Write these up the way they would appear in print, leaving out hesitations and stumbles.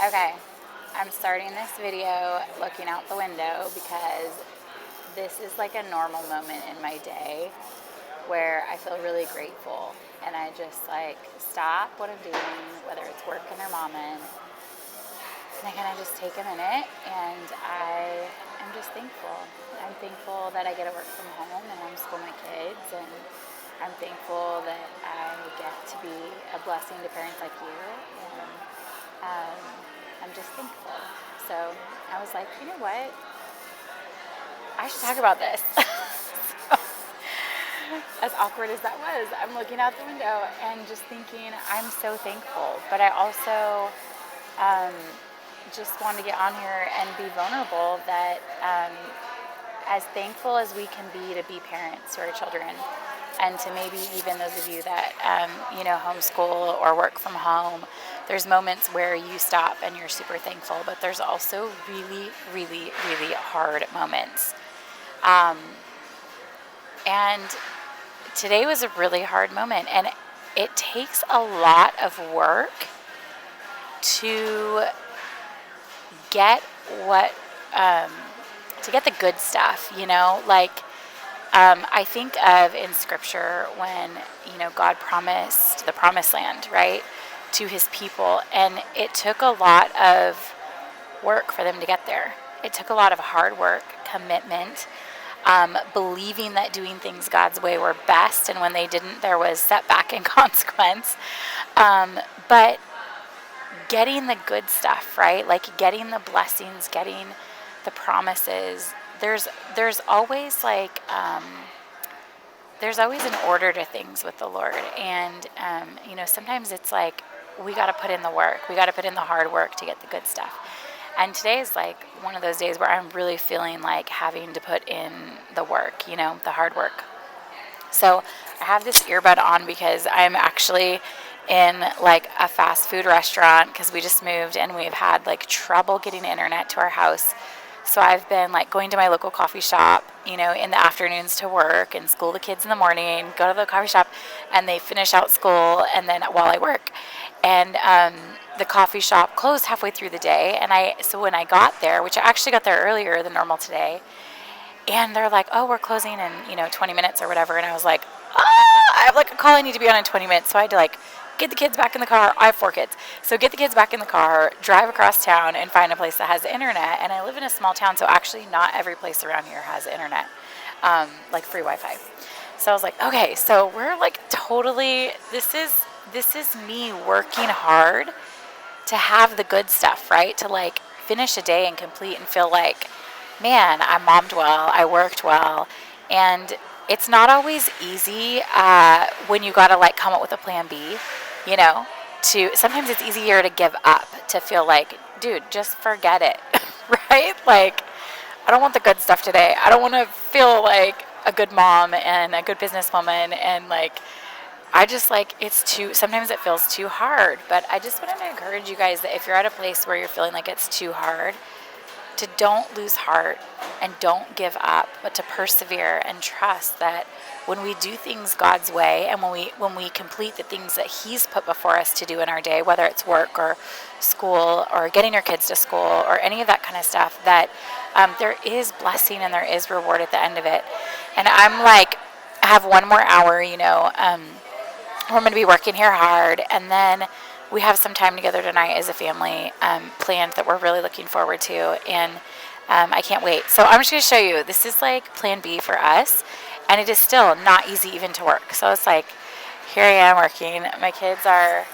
Okay, I'm starting this video looking out the window because this is like a normal moment in my day where I feel really grateful and I just like stop what I'm doing, whether it's working or momming, and I kind of just take a minute and I am just thankful. I'm thankful that I get to work from home and homeschool my kids, and I'm thankful that I get to be a blessing to parents like you, and um, I'm just thankful. So I was like, you know what? I should talk about this. So, as awkward as that was, I'm looking out the window and just thinking, I'm so thankful. But I also um, just want to get on here and be vulnerable that as thankful as we can be parents to our children, and to maybe even those of you that homeschool or work from home, there's moments where you stop and you're super thankful, but there's also really, really, really hard moments. And today was a really hard moment, and it takes a lot of work to get what to get the good stuff, I think of in scripture when, God promised the promised land, right, to his people. And it took a lot of work for them to get there. It took a lot of hard work, commitment, believing that doing things God's way were best. And when they didn't, there was setback and consequence. But getting the good stuff, right? Like getting the blessings, getting the promises. There's always there's always an order to things with the Lord, and sometimes it's like we got to put in the work, we got to put in the hard work to get the good stuff. And today is like one of those days where I'm really feeling like having to put in the work, the hard work. So I have this earbud on because I'm actually in like a fast food restaurant because we just moved and we've had like trouble getting internet to our house. So I've been like going to my local coffee shop, in the afternoons to work and school the kids in the morning, go to the coffee shop, and they finish out school and then while I work. And the coffee shop closed halfway through the day. And so when I got there, which I actually got there earlier than normal today, and they're like, oh, we're closing in, 20 minutes or whatever. And I was like, I have like a call I need to be on in 20 minutes. So I had to like get the kids back in the car. I have 4 kids. So get the kids back in the car, drive across town, and find a place that has internet. And I live in a small town, so actually not every place around here has internet, like free Wi-Fi. So I was like, okay, so we're like totally, this is me working hard to have the good stuff, right? To like finish a day and complete and feel like, man, I mommed well, I worked well. And it's not always easy when you got to like come up with a plan B, sometimes it's easier to give up, to feel like, dude, just forget it, right? Like, I don't want the good stuff today. I don't want to feel like a good mom and a good businesswoman, and like, I just like, sometimes it feels too hard. But I just wanted to encourage you guys that if you're at a place where you're feeling like it's too hard, to don't lose heart and don't give up, but to persevere and trust that when we do things God's way, and when we complete the things that he's put before us to do in our day, whether it's work or school or getting your kids to school or any of that kind of stuff, that there is blessing and there is reward at the end of it. And I'm like, I have one more hour, we're going to be working here hard, and then we have some time together tonight as a family planned that we're really looking forward to, and I can't wait. So I'm just going to show you. This is like plan B for us, and it is still not easy even to work. So it's like, here I am working. My kids are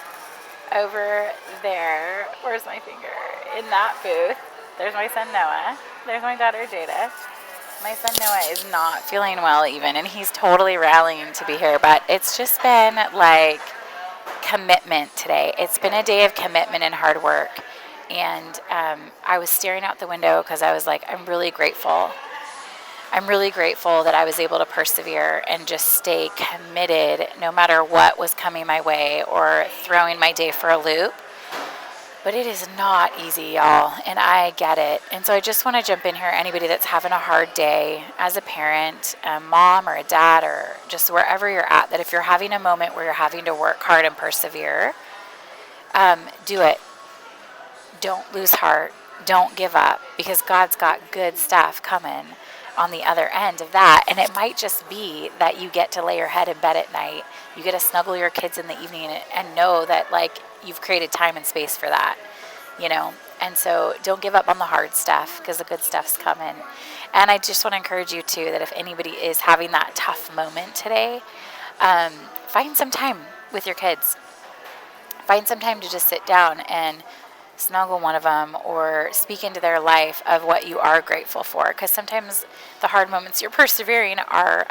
over there. Where's my finger? In that booth. There's my son Noah. There's my daughter Jada. My son Noah is not feeling well even, and he's totally rallying to be here, but it's just been like commitment today. It's been a day of commitment and hard work. And I was staring out the window because I was like, I'm really grateful. I'm really grateful that I was able to persevere and just stay committed no matter what was coming my way or throwing my day for a loop. But it is not easy, y'all, and I get it. And so I just want to jump in here. Anybody that's having a hard day as a parent, a mom or a dad, or just wherever you're at, that if you're having a moment where you're having to work hard and persevere, do it. don't lose heart. Don't give up, because God's got good stuff coming on the other end of that. And it might just be that you get to lay your head in bed at night. You get to snuggle your kids in the evening and know that, like, you've created time and space for that, you know? And so don't give up on the hard stuff, because the good stuff's coming. And I just want to encourage you, too, that if anybody is having that tough moment today, find some time with your kids. Find some time to just sit down and snuggle one of them, or speak into their life of what you are grateful for. Because sometimes the hard moments you're persevering are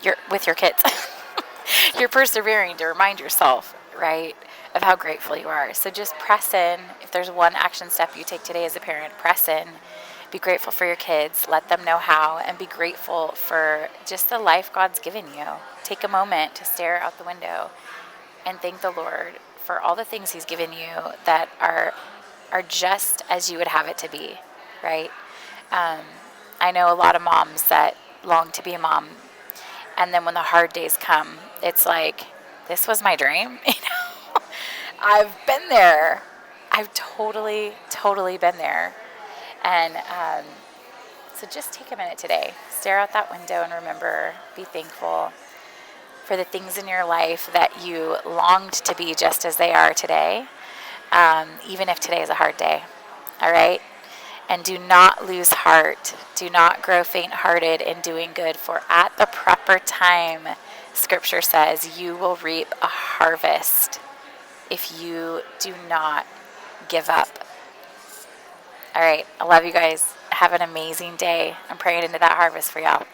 you're with your kids. You're persevering to remind yourself, right, of how grateful you are. So just press in. If there's one action step you take today as a parent, press in. Be grateful for your kids. Let them know how, and be grateful for just the life God's given you. Take a moment to stare out the window and thank the Lord for all the things He's given you that are just as you would have it to be, right? I know a lot of moms that long to be a mom, and then when the hard days come, it's like, this was my dream. I've been there. I've totally, totally been there. And so just take a minute today, stare out that window, and remember, be thankful for the things in your life that you longed to be just as they are today, even if today is a hard day. All right? And do not lose heart. Do not grow faint-hearted in doing good, for at the proper time, Scripture says, you will reap a harvest if you do not give up. All right. I love you guys. Have an amazing day. I'm praying into that harvest for y'all.